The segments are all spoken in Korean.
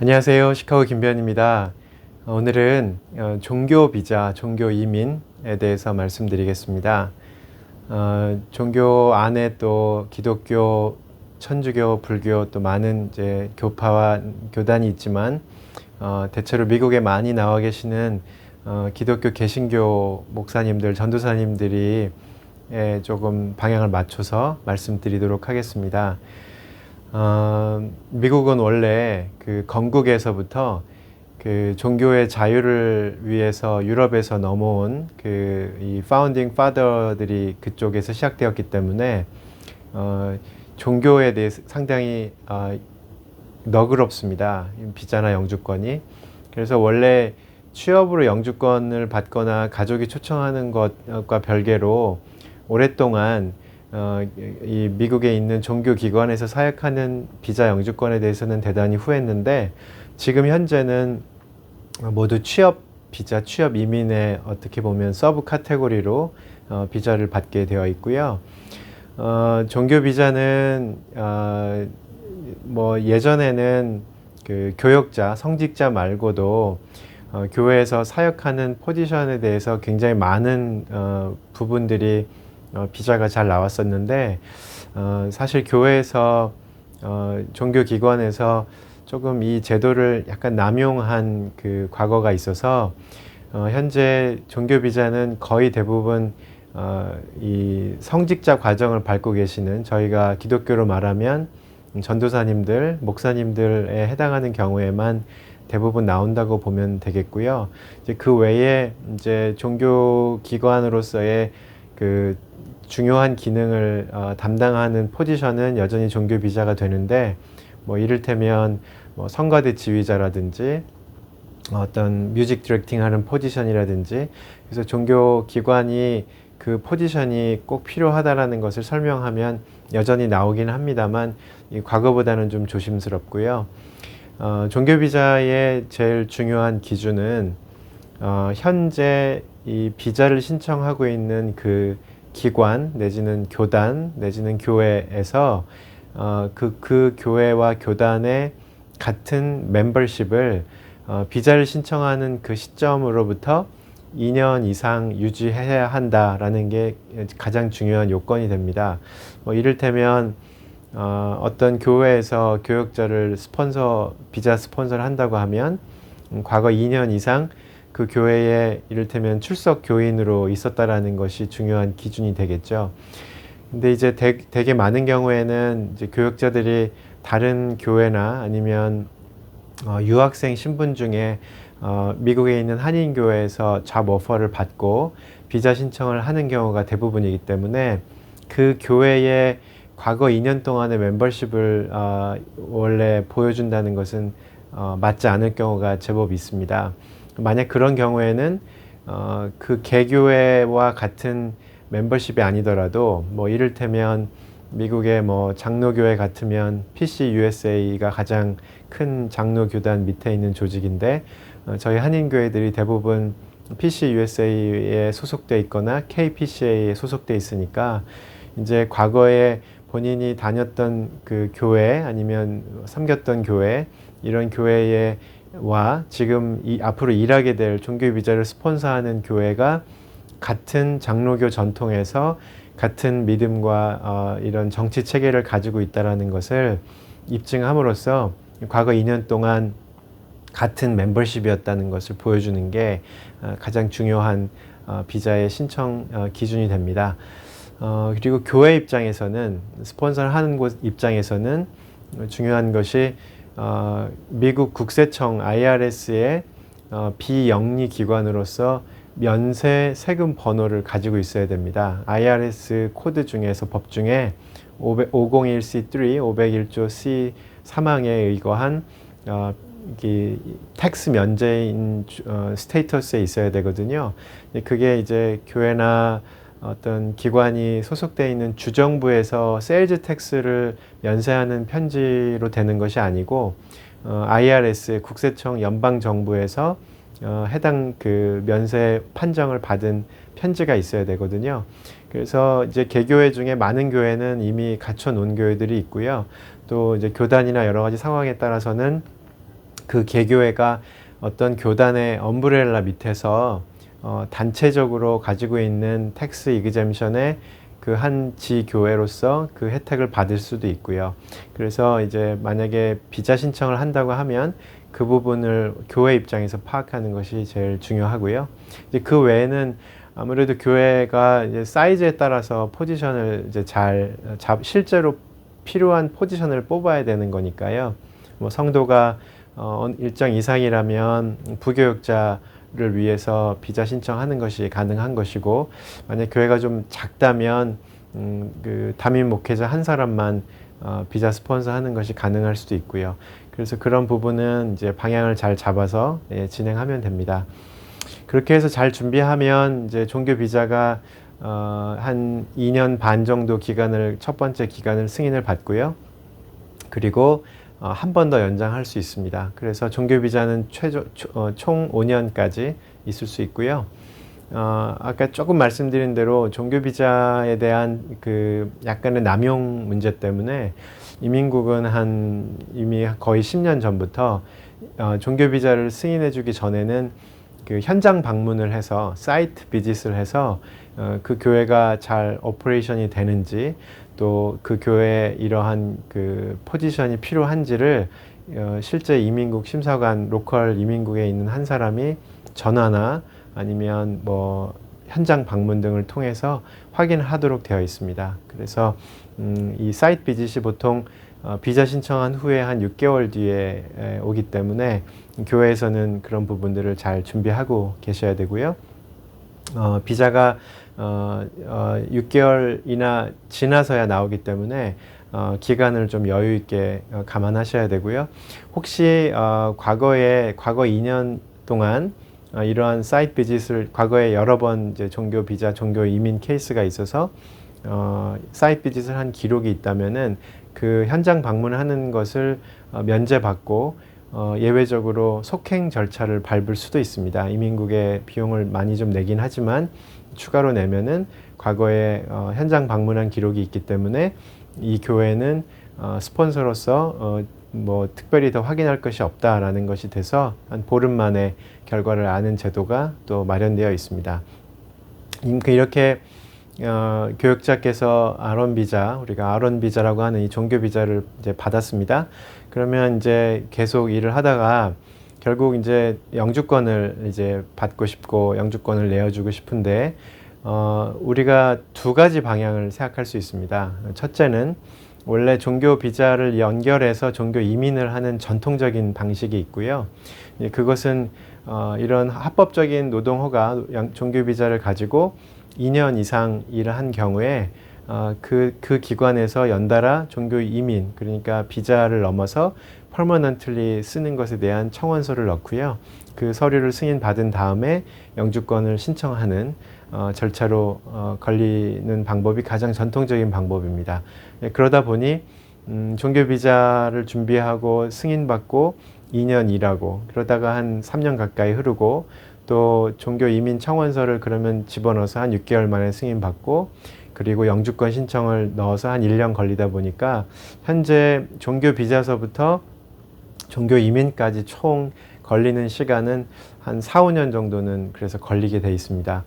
안녕하세요. 시카고 김변입니다. 오늘은 종교 비자, 종교 이민에 대해서 말씀드리겠습니다. 종교 안에 또 기독교, 천주교, 불교 또 많은 이제 교파와 교단이 있지만 대체로 미국에 많이 나와 계시는 기독교 개신교 목사님들, 전도사님들이 조금 방향을 맞춰서 말씀드리도록 하겠습니다. 미국은 원래 그 건국에서부터 그 종교의 자유를 위해서 유럽에서 넘어온 이 파운딩 파더들이 그쪽에서 시작되었기 때문에 종교에 대해서 상당히 너그럽습니다. 비자나 영주권이. 그래서 원래 취업으로 영주권을 받거나 가족이 초청하는 것과 별개로 오랫동안 이 미국에 있는 종교 기관에서 사역하는 비자 영주권에 대해서는 대단히 후했는데 지금 현재는 모두 취업 비자, 취업 이민의 어떻게 보면 서브 카테고리로 비자를 받게 되어 있고요. 종교 비자는 뭐 예전에는 그 교역자, 성직자 말고도 교회에서 사역하는 포지션에 대해서 굉장히 많은 부분들이 비자가 잘 나왔었는데 사실 교회에서 종교기관에서 조금 이 제도를 약간 남용한 그 과거가 있어서 현재 종교 비자는 거의 대부분 이 성직자 과정을 밟고 계시는 저희가 기독교로 말하면 전도사님들, 목사님들에 해당하는 경우에만 대부분 나온다고 보면 되겠고요. 이제 그 외에 이제 종교 기관으로서의 그 중요한 기능을 담당하는 포지션은 여전히 종교 비자가 되는데 뭐 이를테면 뭐 성가대 지휘자라든지 어떤 뮤직 디렉팅 하는 포지션이라든지 그래서 종교 기관이 그 포지션이 꼭 필요하다라는 것을 설명하면 여전히 나오긴 합니다만 이 과거보다는 좀 조심스럽고요. 종교 비자의 제일 중요한 기준은 현재 이 비자를 신청하고 있는 그 기관 내지는 교단 내지는 교회에서 그 교회와 교단의 같은 멤버십을 비자를 신청하는 그 시점으로부터 2년 이상 유지해야 한다라는 게 가장 중요한 요건이 됩니다. 뭐 이를테면 어떤 교회에서 교역자를 비자 스폰서를 한다고 하면 과거 2년 이상 그 교회에 이를테면 출석 교인으로 있었다라는 것이 중요한 기준이 되겠죠. 근데 이제 되게 많은 경우에는 이제 교역자들이 다른 교회나 아니면 유학생 신분 중에 미국에 있는 한인교회에서 잡 오퍼를 받고 비자 신청을 하는 경우가 대부분이기 때문에 그 교회의 과거 2년 동안의 멤버십을 원래 보여준다는 것은 맞지 않을 경우가 제법 있습니다. 만약 그런 경우에는 그 개교회와 같은 멤버십이 아니더라도 뭐 이를테면 미국의 뭐 장로교회 같으면 PCUSA가 가장 큰 장로교단 밑에 있는 조직인데 저희 한인교회들이 대부분 PCUSA에 소속돼 있거나 KPCA에 소속돼 있으니까 이제 과거에 본인이 다녔던 그 교회 아니면 섬겼던 교회 이런 교회와 지금 앞으로 일하게 될 종교 비자를 스폰서하는 교회가 같은 장로교 전통에서 같은 믿음과 이런 정치 체계를 가지고 있다는 것을 입증함으로써 과거 2년 동안 같은 멤버십이었다는 것을 보여주는 게 가장 중요한 비자의 신청 기준이 됩니다. 그리고 교회 입장에서는 스폰서를 하는 곳 입장에서는 중요한 것이 미국 국세청 IRS의 비영리 기관으로서 면세 세금 번호를 가지고 있어야 됩니다. IRS 코드 중에서 법 중에 501C3, 501조 C 3항에 의거한 텍스 면제인 스테이터스에 있어야 되거든요. 그게 이제 교회나 어떤 기관이 소속되어 있는 주정부에서 세일즈 텍스를 면세하는 편지로 되는 것이 아니고 IRS 국세청 연방정부에서 해당 그 면세 판정을 받은 편지가 있어야 되거든요. 그래서 이제 개교회 중에 많은 교회는 이미 갖춰 놓은 교회들이 있고요. 또 이제 교단이나 여러 가지 상황에 따라서는 그 개교회가 어떤 교단의 엄브렐라 밑에서 단체적으로 가지고 있는 텍스 이그젬션의 그 한 지교회로서 그 혜택을 받을 수도 있고요. 그래서 이제 만약에 비자 신청을 한다고 하면 그 부분을 교회 입장에서 파악하는 것이 제일 중요하고요. 이제 그 외에는 아무래도 교회가 이제 사이즈에 따라서 포지션을 이제 실제로 필요한 포지션을 뽑아야 되는 거니까요. 뭐 성도가 일정 이상이라면 부교역자를 위해서 비자 신청하는 것이 가능한 것이고, 만약 교회가 좀 작다면 그 담임 목회자 한 사람만 비자 스폰서 하는 것이 가능할 수도 있고요. 그래서 그런 부분은 이제 방향을 잘 잡아서 진행하면 됩니다. 그렇게 해서 잘 준비하면 이제 종교 비자가 한 2년 반 정도 첫 번째 기간을 승인을 받고요. 그리고 한 번 더 연장할 수 있습니다. 그래서 종교 비자는 총 5년까지 있을 수 있고요. 아까 조금 말씀드린 대로 종교 비자에 대한 그 약간의 남용 문제 때문에 이민국은 이미 거의 10년 전부터 종교 비자를 승인해 주기 전에는 그 현장 방문을 해서 사이트 비짓을 해서 그 교회가 잘 오퍼레이션이 되는지, 또 그 교회에 이러한 그 포지션이 필요한지를 실제 이민국 심사관, 로컬 이민국에 있는 한 사람이 전화나 아니면 뭐 현장 방문 등을 통해서 확인하도록 되어 있습니다. 그래서 이 사이트 비짓이 보통 비자 신청한 후에 한 6개월 뒤에 오기 때문에 교회에서는 그런 부분들을 잘 준비하고 계셔야 되고요. 비자가 6개월이나 지나서야 나오기 때문에 기간을 좀 여유 있게 감안하셔야 되고요. 혹시 과거 2년 동안 이러한 사이트 비짓을 과거에 여러 번 이제 종교 비자, 종교 이민 케이스가 있어서 사이트 비짓을 한 기록이 있다면은 그 현장 방문하는 것을 면제받고 예외적으로 속행 절차를 밟을 수도 있습니다. 이민국에 비용을 많이 좀 내긴 하지만 추가로 내면은 과거에 현장 방문한 기록이 있기 때문에 이 교회는 스폰서로서 뭐 특별히 더 확인할 것이 없다라는 것이 돼서 한 보름 만에 결과를 아는 제도가 또 마련되어 있습니다. 이렇게 교역자께서 아론 비자, 우리가 아론 비자라고 하는 이 종교 비자를 이제 받았습니다. 그러면 이제 계속 일을 하다가 결국 이제 영주권을 이제 받고 싶고 영주권을 내어주고 싶은데 우리가 두 가지 방향을 생각할 수 있습니다. 첫째는 원래 종교 비자를 연결해서 종교 이민을 하는 전통적인 방식이 있고요. 그것은 이런 합법적인 노동허가 종교 비자를 가지고 2년 이상 일을 한 경우에 그 기관에서 연달아 종교 이민, 그러니까 비자를 넘어서 퍼머넌틀리 쓰는 것에 대한 청원서를 넣고요. 그 서류를 승인받은 다음에 영주권을 신청하는 절차로 걸리는 방법이 가장 전통적인 방법입니다. 그러다 보니 종교 비자를 준비하고 승인받고 2년 일하고 그러다가 한 3년 가까이 흐르고, 또 종교 이민 청원서를 그러면 집어넣어서 한 6개월 만에 승인받고, 그리고 영주권 신청을 넣어서 한 1년 걸리다 보니까 현재 종교 비자서부터 종교 이민까지 총 걸리는 시간은 한 4, 5년 정도는 그래서 걸리게 돼 있습니다.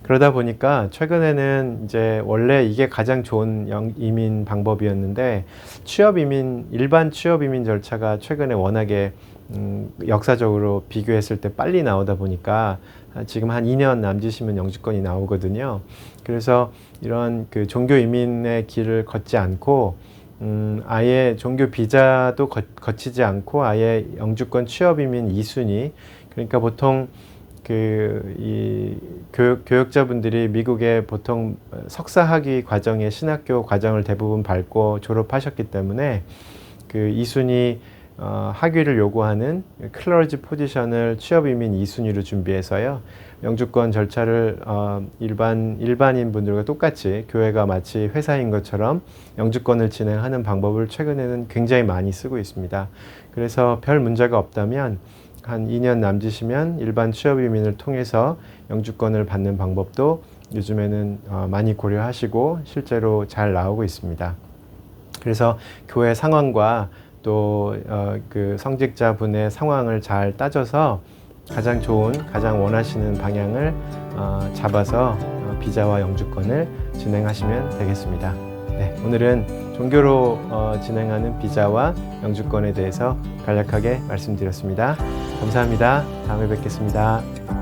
그러다 보니까 최근에는 이제 원래 이게 가장 좋은 이민 방법이었는데 일반 취업 이민 절차가 최근에 워낙에 역사적으로 비교했을 때 빨리 나오다 보니까 지금 한 2년 남짓이면 영주권이 나오거든요. 그래서 이런 그 종교 이민의 길을 걷지 않고 아예 종교 비자도 거치지 않고 아예 영주권 취업 이민 2순위, 그러니까 보통 이 교역자분들이 미국에 보통 석사학위 과정의 신학교 과정을 대부분 밟고 졸업하셨기 때문에 그 2순위 학위를 요구하는 클러지 포지션을 취업 이민 2순위로 준비해서요. 영주권 절차를 일반인 분들과 똑같이 교회가 마치 회사인 것처럼 영주권을 진행하는 방법을 최근에는 굉장히 많이 쓰고 있습니다. 그래서 별 문제가 없다면 한 2년 남짓이면 일반 취업 이민을 통해서 영주권을 받는 방법도 요즘에는 많이 고려하시고 실제로 잘 나오고 있습니다. 그래서 교회 상황과 또 그 성직자분의 상황을 잘 따져서 가장 좋은, 가장 원하시는 방향을 잡아서 비자와 영주권을 진행하시면 되겠습니다. 네, 오늘은 종교로 진행하는 비자와 영주권에 대해서 간략하게 말씀드렸습니다. 감사합니다. 다음에 뵙겠습니다.